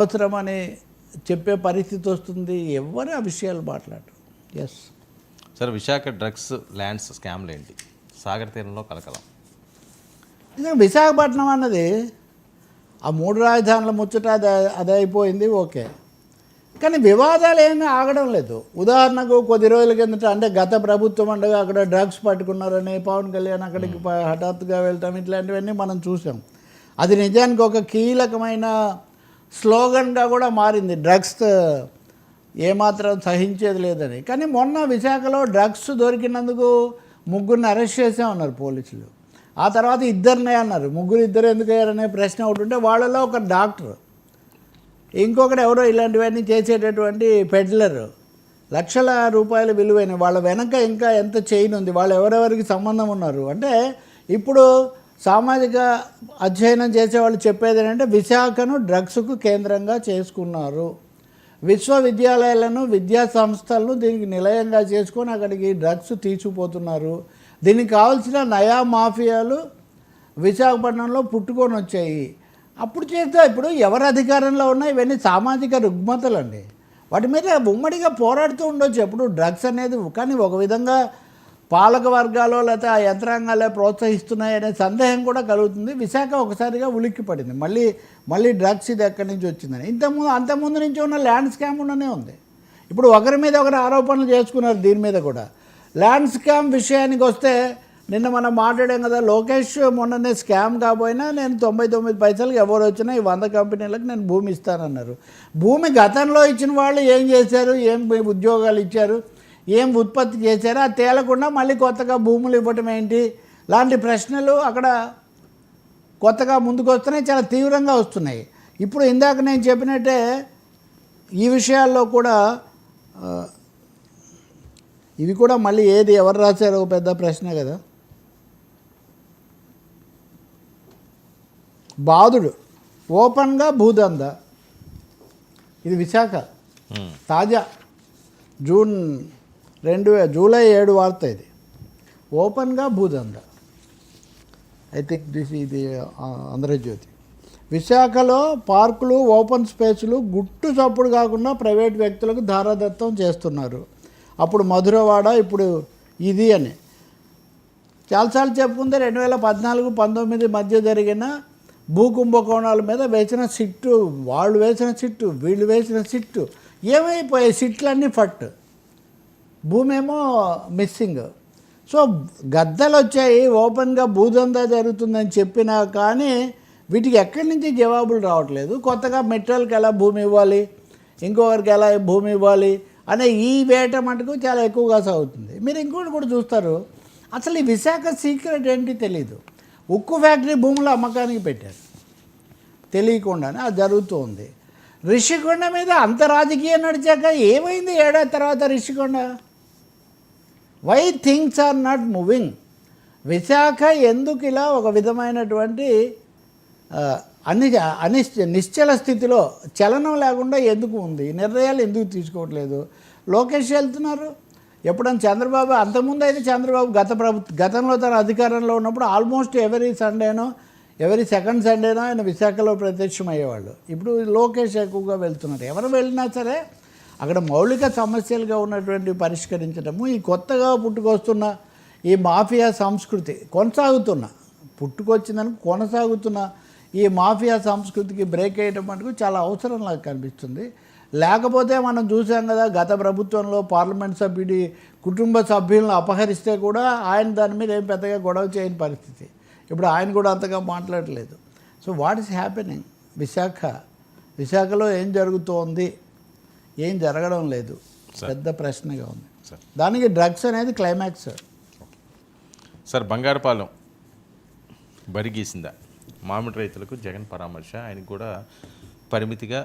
అవసరమని చెప్పే పరిస్థితి వస్తుంది. ఎవరు ఆ విషయాలు మాట్లాడరు. Yes sir, Visakha drugs lands స్కామ్లు ఏంటి? సాగర్ తీరంలో కలకలం. నిజంగా విశాఖపట్నం అన్నది ఆ 3 రాజధానుల ముచ్చట అదే అయిపోయింది. ఓకే, కానీ వివాదాలు ఏమీ ఆగడం లేదు. ఉదాహరణకు కొద్ది రోజుల కిందట అంటే గత ప్రభుత్వం ఉండగా అక్కడ డ్రగ్స్ పట్టుకున్నారని పవన్ కళ్యాణ్ అక్కడికి హఠాత్తుగా వెళ్తాం, ఇట్లాంటివన్నీ మనం చూసాం. అది నిజానికి ఒక కీలకమైన స్లోగన్గా కూడా మారింది, డ్రగ్స్ ఏమాత్రం సహించేది లేదని. కానీ మొన్న విశాఖలో డ్రగ్స్ దొరికినందుకు 3 అరెస్ట్ చేసే ఉన్నారు పోలీసులు. ఆ తర్వాత 2 అన్నారు. 3 ఎందుకు అయ్యారనే ప్రశ్న ఒకటి ఉంటే వాళ్ళలో ఒక డాక్టర్, ఇంకొకటి ఎవరో ఇలాంటివన్నీ చేసేటటువంటి పెడ్లర్, లక్షల రూపాయల విలువైన వాళ్ళ వెనక ఇంకా ఎంత చైన్ ఉంది, వాళ్ళు ఎవరెవరికి సంబంధం ఉన్నారు అంటే. ఇప్పుడు సామాజిక అధ్యయనం చేసేవాళ్ళు చెప్పేది ఏంటంటే విశాఖను డ్రగ్స్కు కేంద్రంగా చేసుకున్నారు. విశ్వవిద్యాలయాలను విద్యా సంస్థలను దీనికి నిలయంగా చేసుకొని అక్కడికి డ్రగ్స్ తీసుకుపోతున్నారు. దీనికి కావాల్సిన నయా మాఫియాలు విశాఖపట్నంలో పుట్టుకొని వచ్చాయి. అప్పుడు చేస్తే ఇప్పుడు ఎవరు అధికారంలో ఉన్నా ఇవన్నీ సామాజిక రుగ్మతలండి, వాటి మీద ఉమ్మడిగా పోరాడుతూ ఉండొచ్చు ఎప్పుడు డ్రగ్స్ అనేది. కానీ ఒక విధంగా పాలక వర్గాలు లేకపోతే ఆ యంత్రాంగాలే ప్రోత్సహిస్తున్నాయనే సందేహం కూడా కలుగుతుంది. విశాఖ ఒకసారిగా ఉలిక్కి పడింది, మళ్ళీ డ్రగ్స్ ఇది ఎక్కడి నుంచి వచ్చిందని. అంతకుముందు నుంచి ఉన్న ల్యాండ్ స్కామ్ ఉండనే ఉంది. ఇప్పుడు ఒకరి మీద ఒకరు ఆరోపణలు చేసుకున్నారు. దీని మీద కూడా ల్యాండ్ స్కామ్ విషయానికి వస్తే నిన్న మనం మాట్లాడాం కదా, లోకేష్ మొన్ననే స్కామ్ కాబోయినా నేను 99 పైసలకు ఎవరు వచ్చినా ఈ 100 కంపెనీలకు నేను భూమి ఇస్తానన్నారు. భూమి గతంలో ఇచ్చిన వాళ్ళు ఏం చేశారు, ఏం ఉద్యోగాలు ఇచ్చారు, ఏం ఉత్పత్తి చేశారు, అది తేలకుండా మళ్ళీ కొత్తగా భూములు ఇవ్వటం ఏంటి లాంటి ప్రశ్నలు అక్కడ కొత్తగా ముందుకు వస్తున్నాయి, చాలా తీవ్రంగా వస్తున్నాయి. ఇప్పుడు ఇందాక నేను చెప్పినట్టే ఈ విషయాల్లో కూడా ఇవి కూడా మళ్ళీ ఏది ఎవరు రాశారో పెద్ద ప్రశ్న కదా. బాధుడు ఓపెన్గా భూదంద, ఇది విశాఖ తాజా జూలై 7 వార్త. ఇది ఓపెన్గా భూదంద. ఐ థింక్ ఇది ఆంధ్రజ్యోతి. విశాఖలో పార్కులు ఓపెన్ స్పేసులు గుట్టు చప్పుడు కాకుండా ప్రైవేట్ వ్యక్తులకు ధారాదత్తం చేస్తున్నారు. అప్పుడు మధురవాడ, ఇప్పుడు ఇది అని చాలాసార్లు చెప్పుకుంటే 2014-19 మధ్య జరిగిన భూ కుంభకోణాల మీద వేసిన సిట్టు, వాళ్ళు వేసిన సిట్టు, వీళ్ళు వేసిన సిట్టు, ఏమైపోయాయి సిట్లన్నీ ఫట్, భూమి ఏమో మిస్సింగ్. సో గద్దలు వచ్చాయి, ఓపెన్గా భూదందా జరుగుతుందని చెప్పినా కానీ వీటికి ఎక్కడి నుంచి జవాబులు రావట్లేదు. కొత్తగా మెట్రోలకు ఎలా భూమి ఇవ్వాలి, ఇంకొకరికి ఎలా భూమి ఇవ్వాలి అనే ఈ వేట మటుకు చాలా ఎక్కువగా సాగుతుంది. మీరు ఇంకోటి కూడా చూస్తారు, అసలు ఈ విశాఖ సీక్రెట్ ఏంటి తెలీదు. ఉక్కు ఫ్యాక్టరీ భూములు అమ్మకానికి పెట్టారు తెలియకుండానే, అది జరుగుతుంది. రిషికొండ మీద అంత రాజకీయం నడిచాక ఏమైంది 7 ఏళ్ల తర్వాత Rishikonda? Why things are not moving? Visakha ఎందుకు ఇలా ఒక విధమైనటువంటి నిశ్చల స్థితిలో చలనం లేకుండా ఎందుకు ఉంది? నిర్ణయాలు ఎందుకు తీసుకోవట్లేదు? లోకేష్ వెళ్తున్నారు. ఎప్పుడన్నా చంద్రబాబు, అంతకుముందు అయితే చంద్రబాబు గతంలో తన అధికారంలో ఉన్నప్పుడు ఆల్మోస్ట్ ఎవరీ సెకండ్ సండేనో ఆయన విశాఖలో ప్రత్యక్షమయ్యేవాళ్ళు. ఇప్పుడు లోకేష్ ఎక్కువగా వెళ్తున్నారు. ఎవరు వెళ్ళినా సరే అక్కడ మౌలిక సమస్యలుగా ఉన్నటువంటి పరిష్కరించడము, ఈ కొత్తగా పుట్టుకొస్తున్న ఈ మాఫియా సంస్కృతి కొనసాగుతున్న ఈ మాఫియా సంస్కృతికి బ్రేక్ వేయడం మటుకు చాలా అవసరం లాగా కనిపిస్తుంది. లేకపోతే మనం చూసాం కదా, గత ప్రభుత్వంలో పార్లమెంట్ సభ్యుడి కుటుంబ సభ్యులను అపహరిస్తే కూడా ఆయన దాని మీద ఏం పెద్దగా గొడవ చేయని పరిస్థితి. ఇప్పుడు ఆయన కూడా అంతగా మాట్లాడలేదు. So what is happening? విశాఖలో ఏం జరుగుతోంది, ఏం జరగడం లేదు, పెద్ద ప్రశ్నగా ఉంది. దానికి డ్రగ్స్ అనేది క్లైమాక్స్. సార్, బంగారుపాలెం బరిగీసిందా? మామిడి రైతులకు జగన్ పరామర్శ, ఆయన కూడా పరిమితిగా